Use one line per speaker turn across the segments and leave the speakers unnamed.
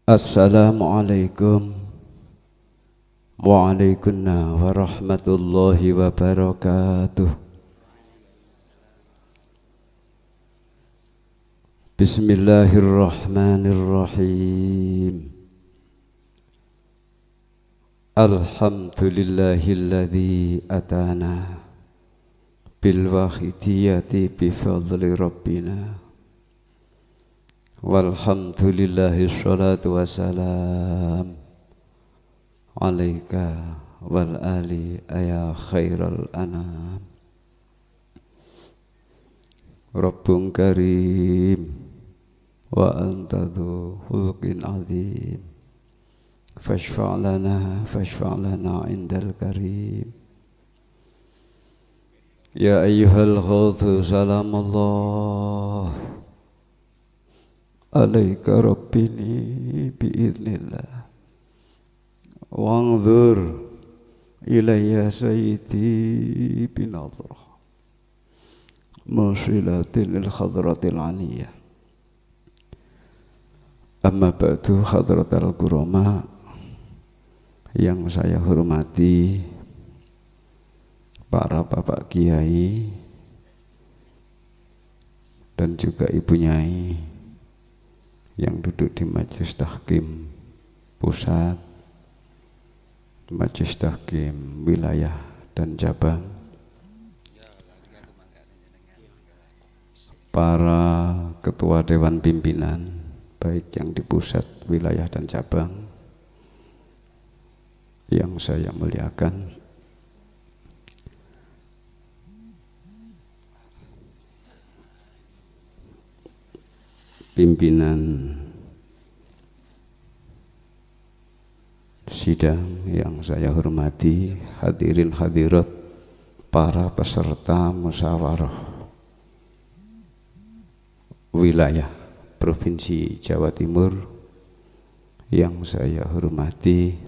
Assalamualaikum waalaikumsalam warahmatullahi wabarakatuh. Bismillahirrahmanirrahim. Alhamdulillahilladzi atana bil wahidiyati bi fadli rabbina. Walhamdulillahi sholatu wassalam alaika wal ali ya khairal anam. Rabbun karim wa anta dhu khulqin azim. Fashfa' lana indal karim. Ya ayyuhal ghawthu salamullah alaika rabbini biiznillah. Wanzur ilayya sayyidi binadrah musilatin lil khadratil aliyah. Amma ba'du, hadratal kurama yang saya hormati, para bapak kiai dan juga ibu nyai yang duduk di Majelis Tahkim Pusat, Majelis Tahkim Wilayah dan Cabang, para ketua dewan pimpinan baik yang di pusat, wilayah dan cabang yang saya muliakan, pimpinan sidang yang saya hormati, hadirin hadirat, para peserta musyawarah wilayah Provinsi Jawa Timur yang saya hormati,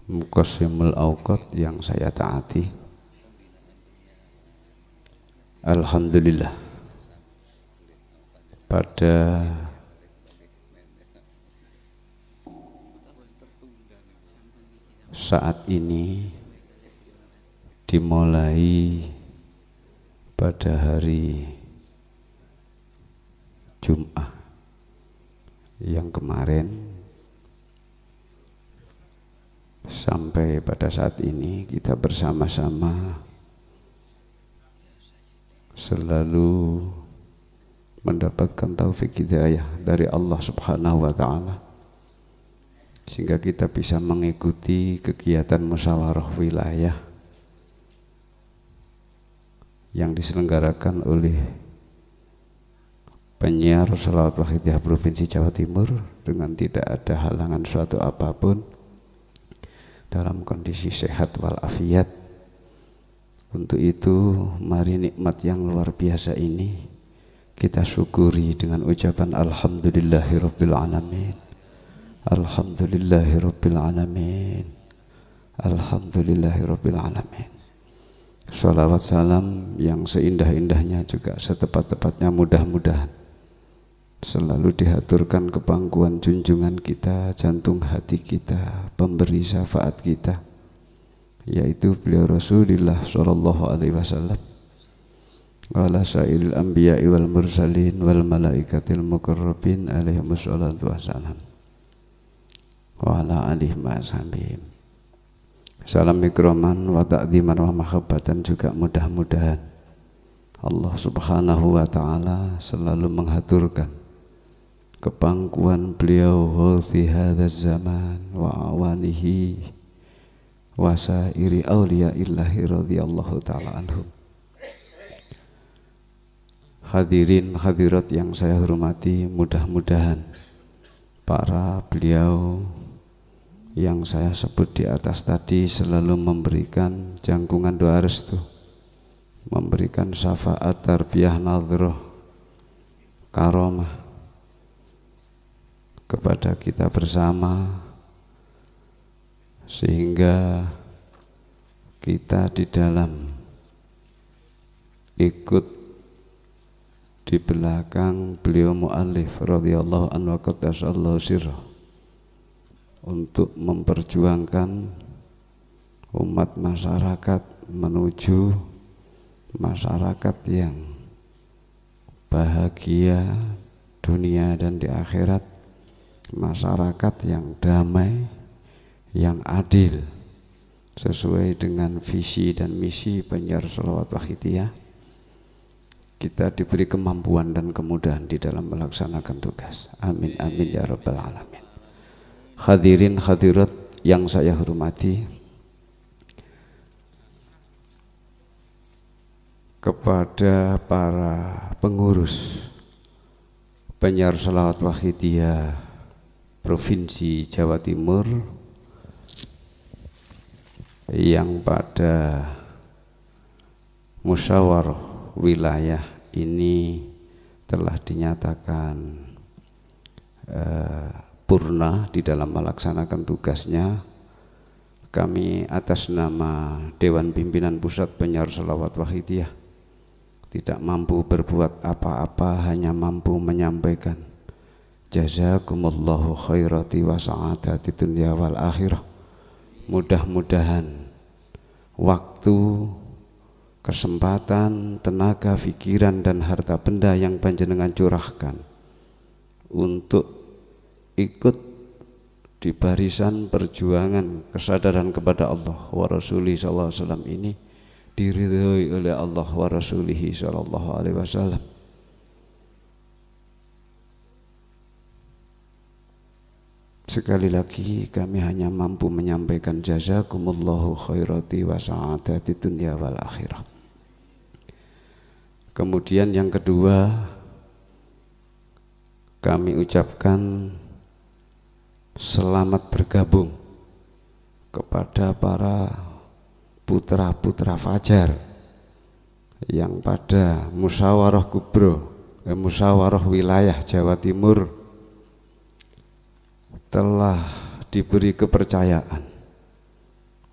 Muqassimul Awqat yang saya taati. Alhamdulillah, pada saat ini dimulai pada hari Jumat yang kemarin sampai pada saat ini kita bersama-sama selalu mendapatkan taufik hidayah dari Allah Subhanahu wa ta'ala, sehingga kita bisa mengikuti kegiatan musyawarah wilayah yang diselenggarakan oleh penyiar Sholawat Wahidiyah Provinsi Jawa Timur dengan tidak ada halangan suatu apapun, dalam kondisi sehat walafiat. Untuk itu mari nikmat yang luar biasa ini kita syukuri dengan ucapan alhamdulillahirabbil alamin. Alhamdulillahirabbil alamin. Alhamdulillahirabbil alamin. Sholawat salam yang seindah-indahnya juga setepat-tepatnya mudah-mudahan selalu dihaturkan ke pangkuan junjungan kita, jantung hati kita, pemberi syafaat kita, yaitu beliau Rasulullah sallallahu alaihi wasallam, wa ala sairil anbiya'i wal mursalin wal malaikatil muqarrabin alaihimus salatu wassalam wa ala alihi wa sahbihi. Salam ikroman wa ta'dziman wa mahabbatan juga mudah-mudahan Allah Subhanahu wa ta'ala selalu menghaturkan kepangkuan beliau fi hadzal zaman wa awanihi wa sairi auliya'illahi radhiyallahu ta'ala anhum. Hadirin hadirat yang saya hormati, mudah-mudahan para beliau yang saya sebut di atas tadi selalu memberikan jangkungan doa restu, memberikan syafaat, tarbiyah, nadhrah, karomah kepada kita bersama, sehingga kita di dalam ikut di belakang beliau mu'allif radhiyallahu anhu wa qaddasallahu sirrah untuk memperjuangkan umat masyarakat menuju masyarakat yang bahagia dunia dan di akhirat, masyarakat yang damai, yang adil sesuai dengan visi dan misi penyiar sholawat wahidiyah. Kita diberi kemampuan dan kemudahan di dalam melaksanakan tugas. Amin amin ya rabbal alamin. Hadirin hadirat yang saya hormati, kepada para pengurus penyiar sholawat wahidiyah Provinsi Jawa Timur yang pada musyawarah wilayah ini telah dinyatakan purna di dalam melaksanakan tugasnya, kami atas nama Dewan Pimpinan Pusat Penyiar Sholawat Wahidiyah tidak mampu berbuat apa-apa, hanya mampu menyampaikan jazakumullahu khairati wa sa'adati dunya wal akhirah. Mudah-mudahan waktu, kesempatan, tenaga, pikiran dan harta benda yang panjenengan curahkan untuk ikut di barisan perjuangan kesadaran kepada Allah wa Rasulih sallallahu alaihi wasallam ini diridhoi oleh Allah wa Rasulih sallallahu alaihi wasallam. Sekali lagi kami hanya mampu menyampaikan jazakumullahu khairati wa sa'adati dunya wal akhirah. Kemudian yang kedua, kami ucapkan selamat bergabung kepada para putra-putra fajar yang pada musyawarah kubro, musyawarah wilayah Jawa Timur telah diberi kepercayaan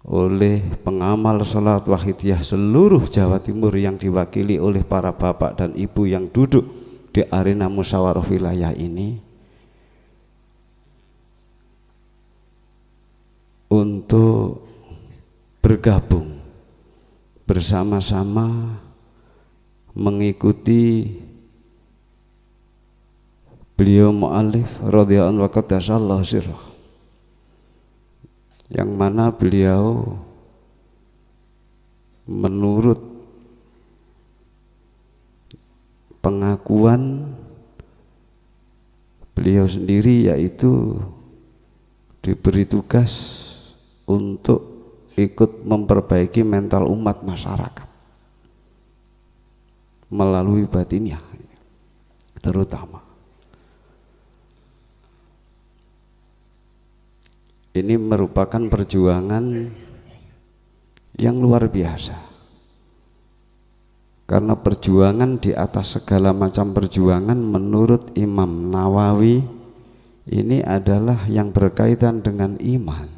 oleh pengamal sholat wahidiyah seluruh Jawa Timur yang diwakili oleh para bapak dan ibu yang duduk di arena musyawarah wilayah ini untuk bergabung bersama-sama mengikuti beliau mu'allif radhiyallahu anhu wa qaddasallahu sirrah, yang mana beliau menurut pengakuan beliau sendiri yaitu diberi tugas untuk ikut memperbaiki mental umat masyarakat melalui batinnya terutama. Ini merupakan perjuangan yang luar biasa, karena perjuangan di atas segala macam perjuangan menurut Imam Nawawi ini adalah yang berkaitan dengan iman.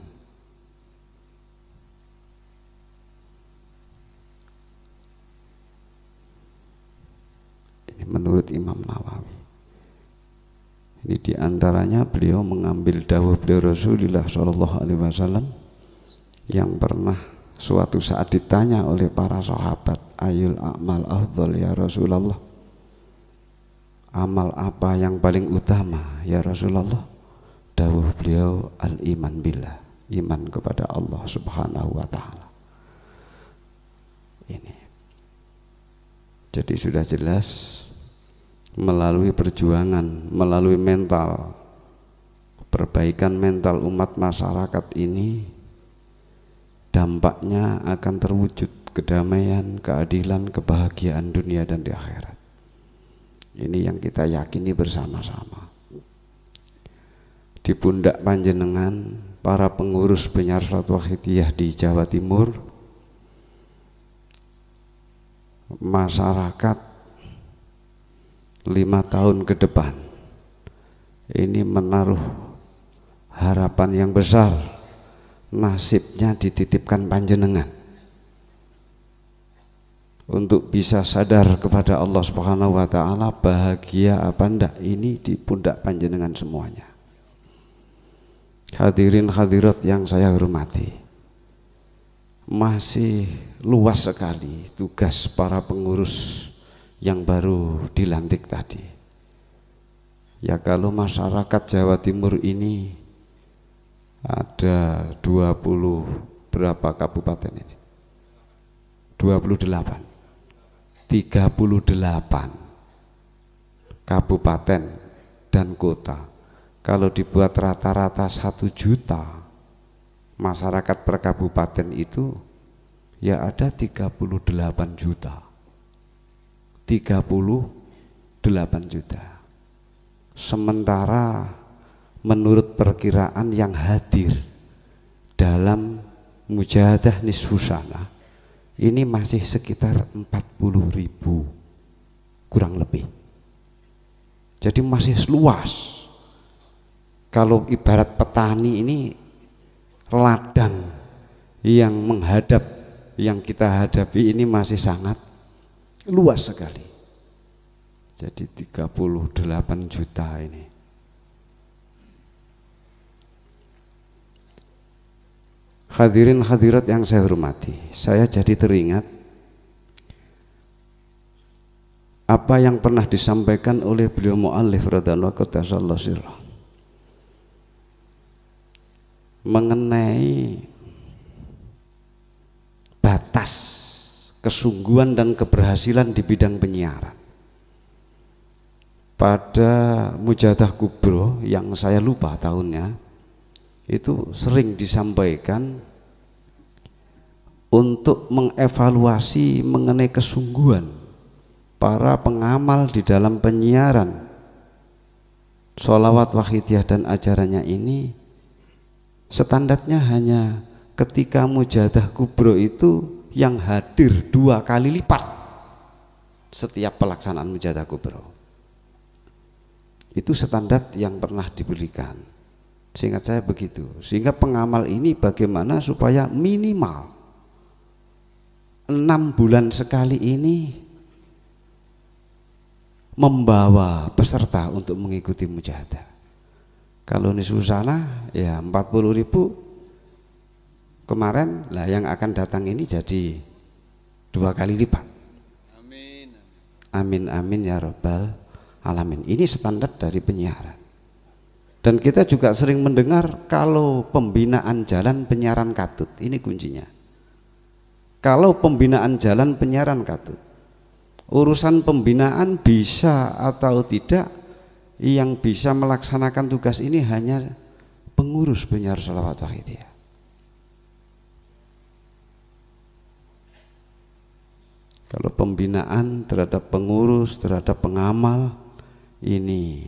Ini menurut Imam Nawawi. Ini diantaranya beliau mengambil dawuh beliau Rasulullah Shallallahu Alaihi Wasallam yang pernah suatu saat ditanya oleh para sahabat, ayul a'mal afdal ya Rasulullah, amal apa yang paling utama ya Rasulullah? Dawuh beliau, al iman billah, iman kepada Allah Subhanahu wa taala. Ini jadi sudah jelas melalui perjuangan, melalui mental, perbaikan mental umat masyarakat ini dampaknya akan terwujud kedamaian, keadilan, kebahagiaan dunia dan di akhirat. Ini yang kita yakini bersama-sama. Di pundak panjenengan para pengurus penyiar sholawat wahidiyah di Jawa Timur, masyarakat 5 tahun ke depan ini menaruh harapan yang besar, nasibnya dititipkan panjenengan. untuk bisa sadar kepada Allah Subhanahu wa taala, bahagia apa ndak ini di pundak panjenengan semuanya. Hadirin hadirat yang saya hormati, masih luas sekali tugas para pengurus yang baru dilantik tadi. Ya kalau masyarakat Jawa Timur ini ada 20 berapa kabupaten ini? 28. 38 kabupaten dan kota. Kalau dibuat rata-rata 1 juta masyarakat per kabupaten itu ya ada 38 juta. 38 juta. Sementara menurut perkiraan yang hadir dalam mujahadah nisfu sana ini masih sekitar 40.000 kurang lebih. Jadi masih luas. Kalau ibarat petani ini ladang yang menghadap, yang kita hadapi ini masih sangat luas sekali. Jadi 38 juta ini. Hadirin hadirat yang saya hormati, saya jadi teringat apa yang pernah disampaikan oleh beliau mu'allif radhiyallahu anhu mengenai batas kesungguhan dan keberhasilan di bidang penyiaran. Pada Mujahadah Kubro yang saya lupa tahunnya, itu sering disampaikan untuk mengevaluasi mengenai kesungguhan para pengamal di dalam penyiaran sholawat wahidiyah dan ajarannya ini. Standarnya hanya ketika Mujahadah Kubro itu yang hadir 2 kali lipat setiap pelaksanaan Mujahadah Kubro. Itu standar yang pernah diberikan, seingat saya begitu. Sehingga pengamal ini bagaimana supaya minimal 6 bulan sekali ini membawa peserta untuk mengikuti mujahadah. Kalau nisfu sana ya 40.000 kemarin lah, yang akan datang ini jadi 2 kali lipat. Amin. Amin amin ya rabbal alamin. Ini standar dari penyiaran. Dan kita juga sering mendengar kalau pembinaan jalan penyiaran katut, ini kuncinya. Kalau pembinaan jalan penyiaran katut, urusan pembinaan bisa atau tidak, yang bisa melaksanakan tugas ini hanya pengurus penyiar sholawat wahidiyah. Kalau pembinaan terhadap pengurus, terhadap pengamal, ini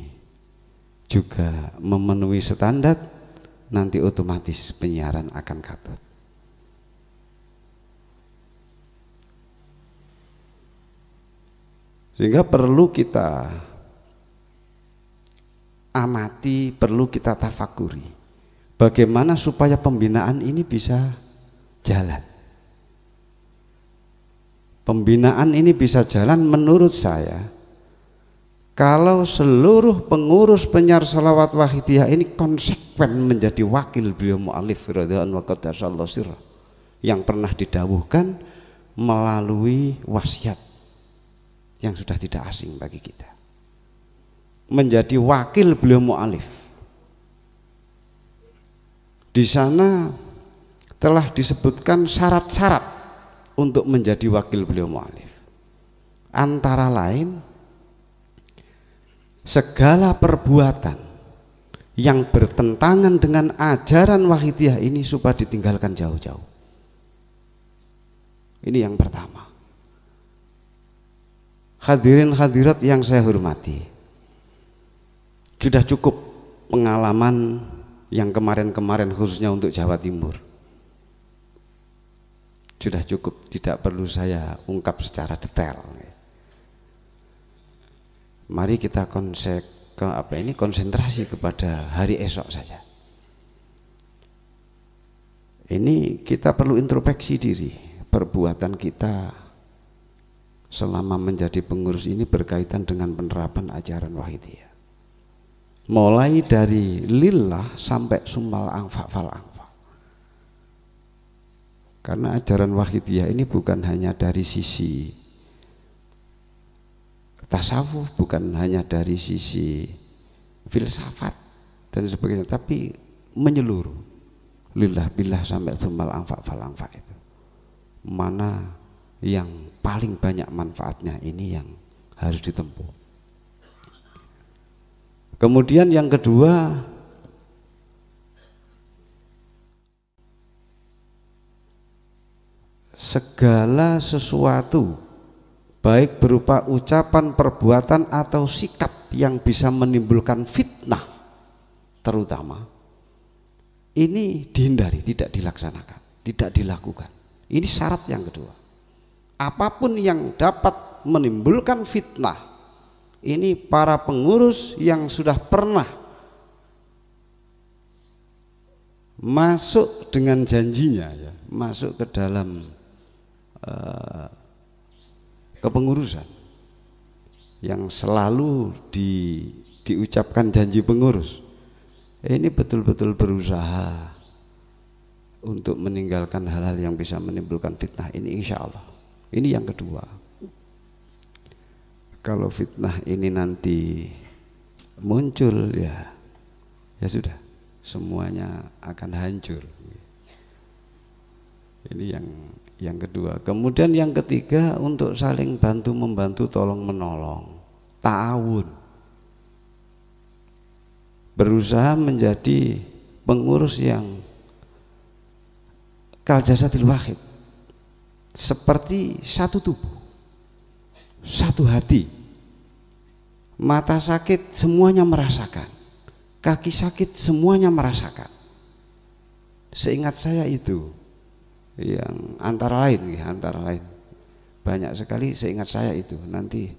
juga memenuhi standar, nanti otomatis penyiaran akan katut. Sehingga perlu kita amati, perlu kita tafakuri bagaimana supaya pembinaan ini bisa jalan. Pembinaan ini bisa jalan menurut saya kalau seluruh pengurus penyiar sholawat wahidiyah ini konsekuen menjadi wakil beliau mu'allif radhiyallahu anhu yang pernah didawuhkan melalui wasiat yang sudah tidak asing bagi kita, menjadi wakil beliau mu'allif. Di sana telah disebutkan syarat-syarat untuk menjadi wakil beliau mu'allif, antara lain segala perbuatan yang bertentangan dengan ajaran wahidiyah ini supaya ditinggalkan jauh-jauh. Ini yang pertama. Hadirin hadirat yang saya hormati, sudah cukup pengalaman yang kemarin-kemarin khususnya untuk Jawa Timur. Sudah cukup, tidak perlu saya ungkap secara detail. Mari kita konsentrasi kepada hari esok saja. Ini kita perlu introspeksi diri, perbuatan kita selama menjadi pengurus ini berkaitan dengan penerapan ajaran Wahidiyah. Mulai dari lillah sampai sumal anfa fal anfa. Karena ajaran Wahidiyah ini bukan hanya dari sisi tasawuf, bukan hanya dari sisi filsafat dan sebagainya, tapi menyeluruh. Lillah billah sampai sumal anfa fal anfa itu. Mana yang paling banyak manfaatnya, ini yang harus ditempuh. Kemudian yang kedua, segala sesuatu baik berupa ucapan, perbuatan atau sikap yang bisa menimbulkan fitnah terutama, ini dihindari, tidak dilaksanakan, tidak dilakukan. Ini syarat yang kedua. Apapun yang dapat menimbulkan fitnah, ini para pengurus yang sudah pernah masuk dengan janjinya, ya, masuk ke dalam kepengurusan yang selalu diucapkan janji pengurus, ini betul-betul berusaha untuk meninggalkan hal-hal yang bisa menimbulkan fitnah ini, insya Allah. Ini yang kedua. Kalau fitnah ini nanti muncul, ya sudah, semuanya akan hancur. Ini yang kedua. Kemudian yang ketiga, untuk saling bantu membantu, tolong menolong, ta'awun. Berusaha menjadi pengurus yang kal jasadil wahid, seperti satu tubuh, satu hati. Mata sakit semuanya merasakan, kaki sakit semuanya merasakan. Seingat saya itu yang antara lain banyak sekali, seingat saya itu. Nanti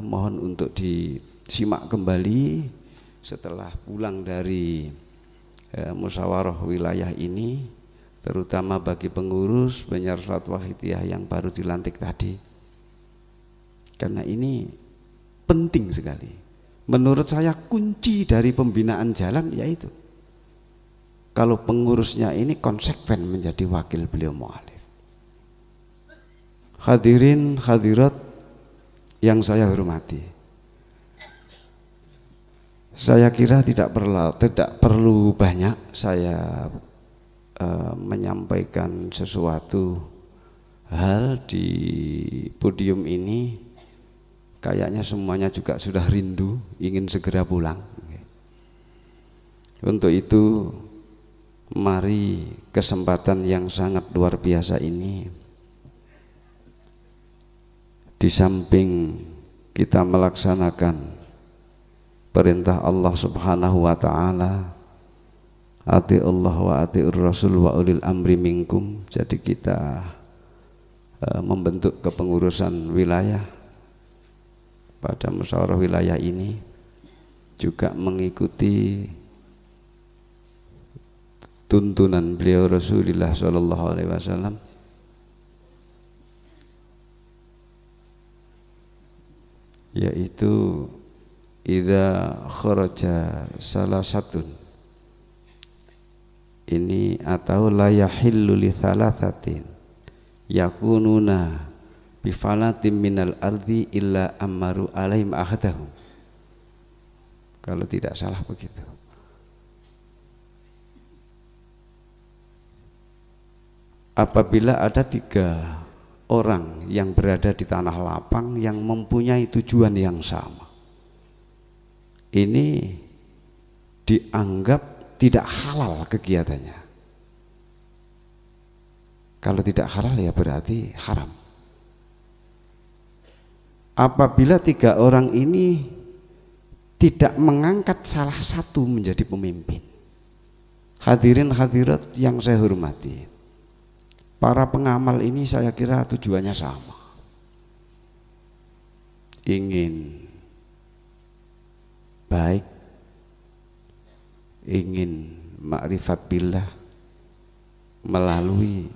mohon untuk disimak kembali setelah pulang dari musyawarah wilayah ini, terutama bagi pengurus Banjar Salat Wahidiyah yang baru dilantik tadi, karena ini penting sekali. Menurut saya kunci dari pembinaan jalan yaitu kalau pengurusnya ini konsekuen menjadi wakil beliau mu'alif. Hadirin hadirat yang saya hormati, saya kira tidak perlu banyak saya menyampaikan sesuatu hal di podium ini. Kayaknya semuanya juga sudah rindu, ingin segera pulang. Untuk itu, mari kesempatan yang sangat luar biasa ini, di samping kita melaksanakan perintah Allah Subhanahu wa ta'ala, ati Allah wa atiur Rasul wa ulil amri minkum, jadi kita membentuk kepengurusan wilayah pada musyawarah wilayah ini juga mengikuti tuntunan beliau Rasulullah sallallahu alaihi wasallam, yaitu idza kharaja salasatun, ini atau la yahillu li thalathatin yakununa bifalatim minal ardi illa ammaru alaihim ahadahum, kalau tidak salah begitu. Apabila ada 3 orang yang berada di tanah lapang yang mempunyai tujuan yang sama, ini dianggap tidak halal kegiatannya. Kalau tidak halal ya berarti haram. Apabila 3 orang ini tidak mengangkat salah satu menjadi pemimpin, hadirin hadirat yang saya hormati, para pengamal ini saya kira tujuannya sama, ingin baik, ingin makrifat billah melalui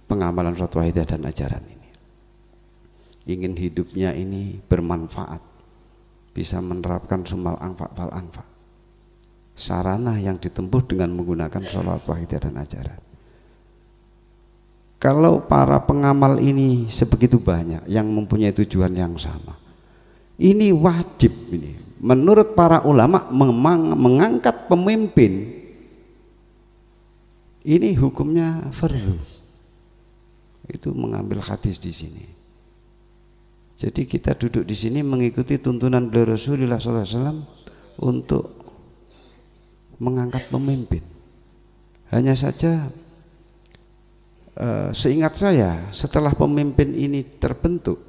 pengamalan Salat Wahidiyah dan ajaran ini. ingin hidupnya ini bermanfaat, bisa menerapkan sumal anfa fal anfa, sarana yang ditempuh dengan menggunakan sholawat wahidiyah dan ajaran. Kalau para pengamal ini sebegitu banyak yang mempunyai tujuan yang sama, ini wajib ini menurut para ulama memang mengangkat pemimpin ini hukumnya fardu. Itu mengambil hadis di sini. Jadi kita duduk di sini mengikuti tuntunan beliau Rasulullah SAW untuk mengangkat pemimpin. Hanya saja seingat saya setelah pemimpin ini terbentuk,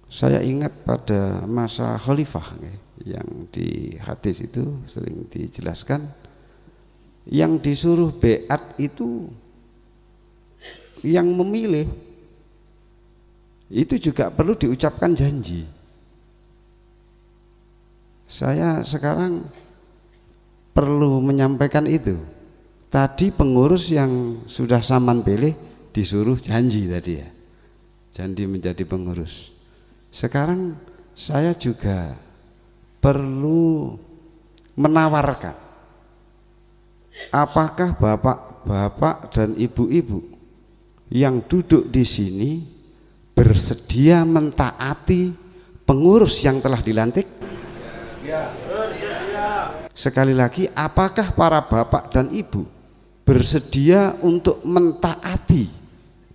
saya ingat pada masa khalifah yang di hadis itu sering dijelaskan, yang disuruh beat itu yang memilih, itu juga perlu diucapkan janji. Saya sekarang perlu menyampaikan itu. Tadi pengurus yang sudah saman pilih disuruh janji tadi ya, janji menjadi pengurus. Sekarang saya juga perlu menawarkan, apakah bapak-bapak dan ibu-ibu yang duduk di sini bersedia mentaati pengurus yang telah dilantik? Sekali lagi, apakah para bapak dan ibu bersedia untuk mentaati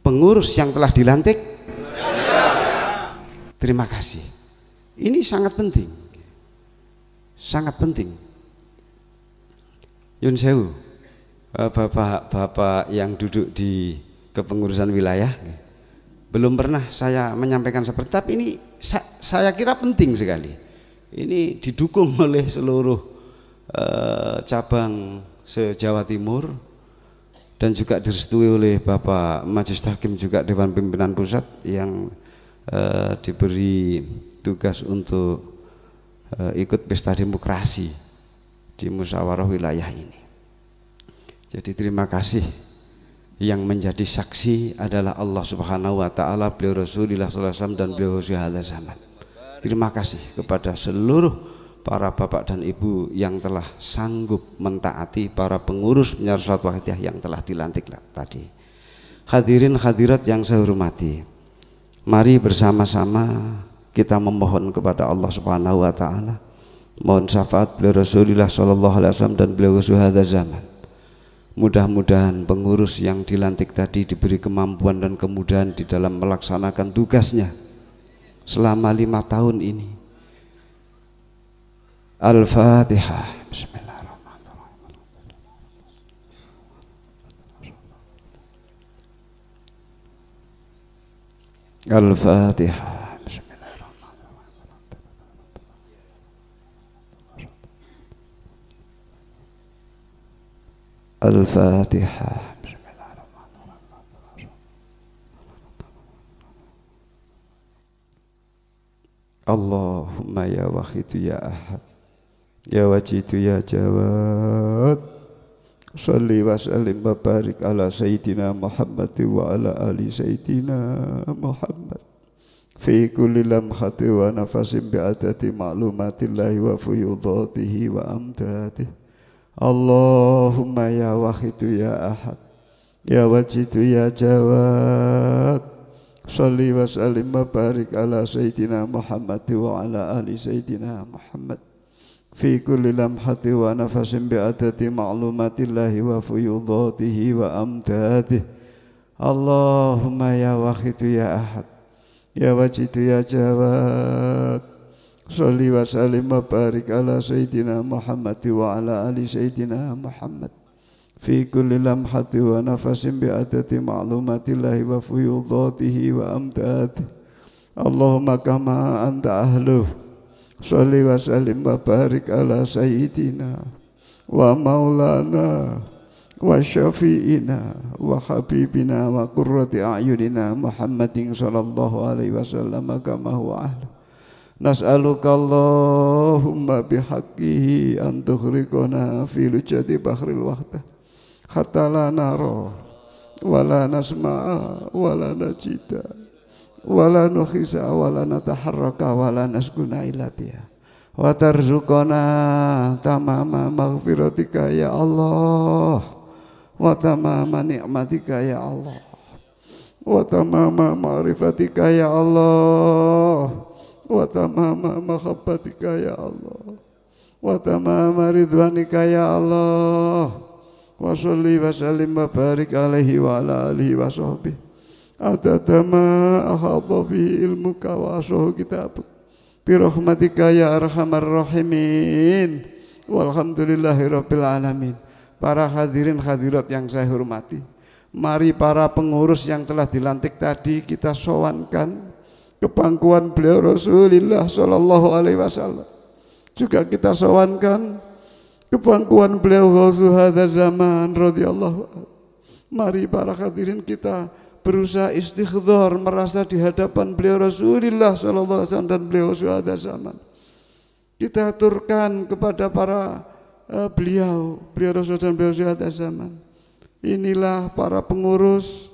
pengurus yang telah dilantik? Terima kasih. Ini sangat penting, sangat penting. Yun sewu, bapak-bapak yang duduk di kepengurusan wilayah, belum pernah saya menyampaikan seperti, tapi ini saya kira penting sekali. Ini didukung oleh seluruh cabang se-Jawa Timur dan juga direstui oleh Bapak Majelis Hakim juga Dewan Pimpinan Pusat yang diberi tugas untuk ikut pesta demokrasi di musyawarah wilayah ini. Jadi terima kasih. Yang menjadi saksi adalah Allah Subhanahu wa taala, beliau Rasulullah SAW dan beliau syuhada zaman. Terima kasih kepada seluruh para bapak dan ibu yang telah sanggup mentaati para pengurus penyiar salat wahidiyah yang telah dilantik tadi. Hadirin hadirat yang saya hormati, mari bersama-sama kita memohon kepada Allah Subhanahu wa taala, mohon syafaat beliau Rasulullah SAW dan beliau syuhada zaman. Mudah-mudahan pengurus yang dilantik tadi diberi kemampuan dan kemudahan di dalam melaksanakan tugasnya selama 5 tahun ini. Al-Fatihah. Bismillahirrahmanirrahim. Al-Fatihah. Al-Fatihah. Allahumma ya wahidu ya ahad, ya wajidu ya jawad, salli wa sallim wa barik ala sayyidina Muhammad wa ala ali sayyidina Muhammad fi kulli lamhati wa nafasin bi'adati ma'lumatillahi wa fuyudatihi wa amdatihi. Allahumma ya wahidu ya ahad, ya wajidu ya jawad, salli wa sallim wa barik ala sayyidina Muhammad wa ala ali sayyidina Muhammad fi kulli lamhati wa nafasin bi'adati ma'lumatillahi wa fuyudatihi wa amdatihi. Allahumma ya wahidu ya ahad, ya wajidu ya jawad, salli wa sallim wa barik ala sayyidina Muhammad wa ala ali sayyidina Muhammad fi kulli lamhati wa nafasin bi'adati ma'lumatillahi wa fuyudatihi wa amdatihi. Allahumma kama anta ahluh, salli wa sallim wa barik ala sayyidina wa maulana wa syafi'ina wa habibina wa qurrati a'yunina Muhammadin sallallahu alaihi wasallam kama huwa ahluh. Nas'aluka Allahumma bihaqqihi an tughriqana fi lujati bahril wahdah hatta la nara wa la nasma'a wa la najida wala nukhisa wala nataharraka wala naskuna illa biha wa tarzuqana tamama maghfiratika ya Allah wa tamama ni'matika ya Allah wa tamama ma'rifatika ya Allah wa tamama mahabbatika ya Allah wa tamama ridwanika ya Allah wa sholli wa sallim wa barik alaihi wa ala alihi wa sahbihi adada ma ahadha bihi ilmuka wa ashahu kitabuk birahmatika ya arhamar rahimin walhamdulillahi rabbil alamin. Para hadirin hadirat yang saya hormati, mari para pengurus yang telah dilantik tadi kita sowankan ke pangkuan beliau Rasulullah sallallahu alaihi wasallam. Juga kita sowankan ke pangkuan beliau Ghausu hadza zaman radhiyallahu anhu. Mari para hadirin kita berusaha istighdhar, merasa di hadapan beliau Rasulullah sallallahu alaihi wasallam dan beliau Ghausu zaman. Kita aturkan kepada para beliau Rasul dan beliau Ghausu zaman. Inilah para pengurus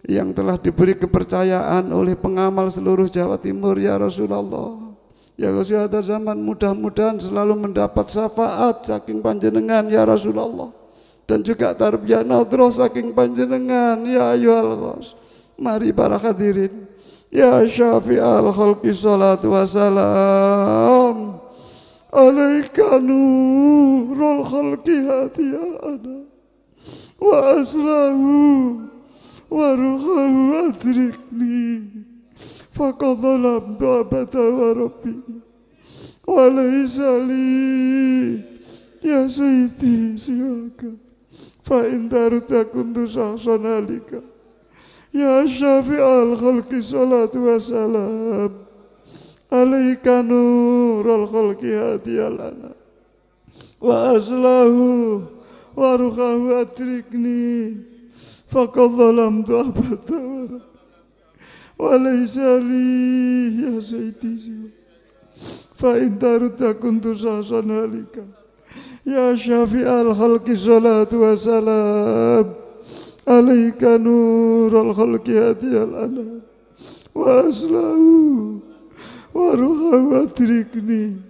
yang telah diberi kepercayaan oleh pengamal seluruh Jawa Timur ya Rasulullah. Ya Ghausu zaman, mudah-mudahan selalu mendapat syafaat saking panjenengan ya Rasulullah. Dan juga tarbiyah nadroh saking panjenengan ya ayyuhal ghaus. Mari para hadirin, ya syafi'al khalqi salatu wassalam alaika nurul khalqi hatiyal ana wa aslahu wa ruhahu adrikni faqad zalamtu abada wa rabbi wa laysa li ya sayyidi siwaka fa in darta kuntu sahsan alika ya syafi'al khalqi salatu wassalam alaika nurul khalqi hadiyal ana wa aslahu wa ruhahu adrikni faqad zalamtu abada wa laysa li ya sayyidi fa in darta kuntu sahsan alika ya syafi'al khalqi salatu wassalam alaika nurul khalqi hadiyal ana wa aslahu wa ruhahu adrikni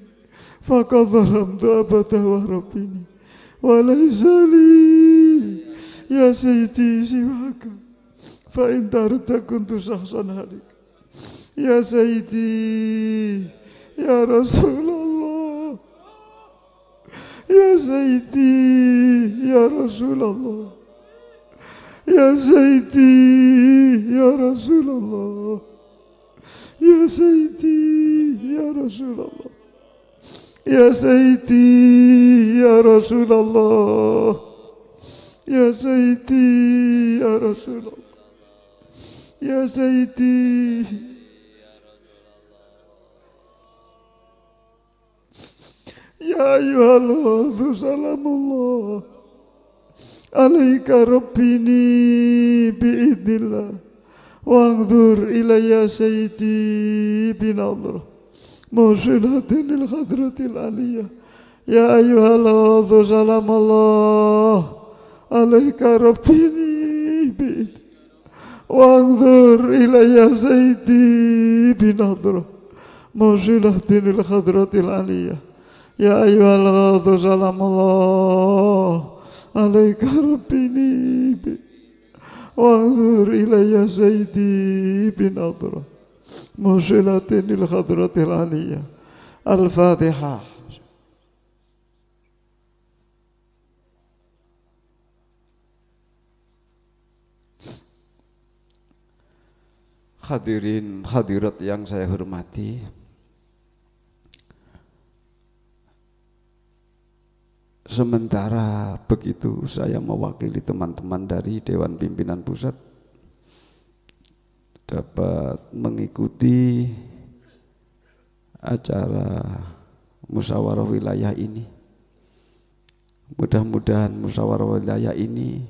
faqad zalamtu abada wa rabbini wa laysa li ya sayyidi siwaka fa in darta kuntu sahsan halika ya sayyidi ya Rasulullah ya sayyidi ya Rasulullah ya sayyidi ya Rasulullah ya sayyidi ya Rasulullah ya sayyidi ya Rasulullah ya sayyidi ya Rasulullah ya sayyidi ya ayyuhal ghausu salamullah alaika rabbini biidnillah wa'ngdur ilayya sayyidi binadrah musilatin lil hadratil aliyah ya ayyuhal ghausu salamullah alaika rabbini biidnillah wa'ngdur ilayya sayyidi binadrah musilatin lil hadratil aliyah ya ayyuhal ghausu salamullah alaika rabbini wa'ngdur ilayya sayyidi binadrah musilatin lil hadratil aliyah. Al-Fatihah. Hadirin hadirat yang saya hormati, sementara begitu saya mewakili teman-teman dari Dewan Pimpinan Pusat dapat mengikuti acara musyawarah wilayah ini. Mudah-mudahan musyawarah wilayah ini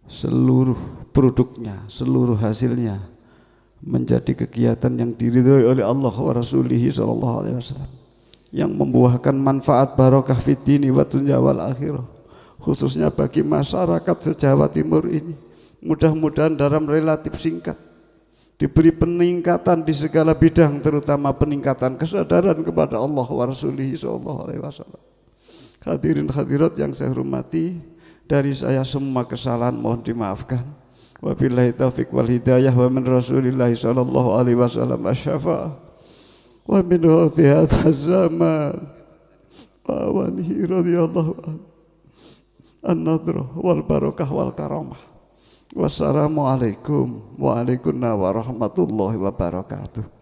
seluruh produknya, seluruh hasilnya menjadi kegiatan yang diridhoi oleh Allah wa Rasulihi sallallahu alaihi wasallam, yang membuahkan manfaat barokah fid dini wa dunya wal akhirah, khususnya bagi masyarakat se-Jawa Timur ini. Mudah-mudahan dalam relatif singkat
diberi peningkatan di segala bidang, terutama peningkatan kesadaran kepada Allah wa Rasulih sallallahu alaihi wasallam. Hadirin hadirat yang saya hormati, dari saya semua kesalahan mohon dimaafkan. Wabillahi taufiq wal hidayah wa min Rasulillah sallallahu alaihi wasallam asyafa wa min hadhihi zaman wa walihi radhiyallahu anhu an-nadrah wal barakah wal karamah. Wassalamualaikum warahmatullahi wabarakatuh.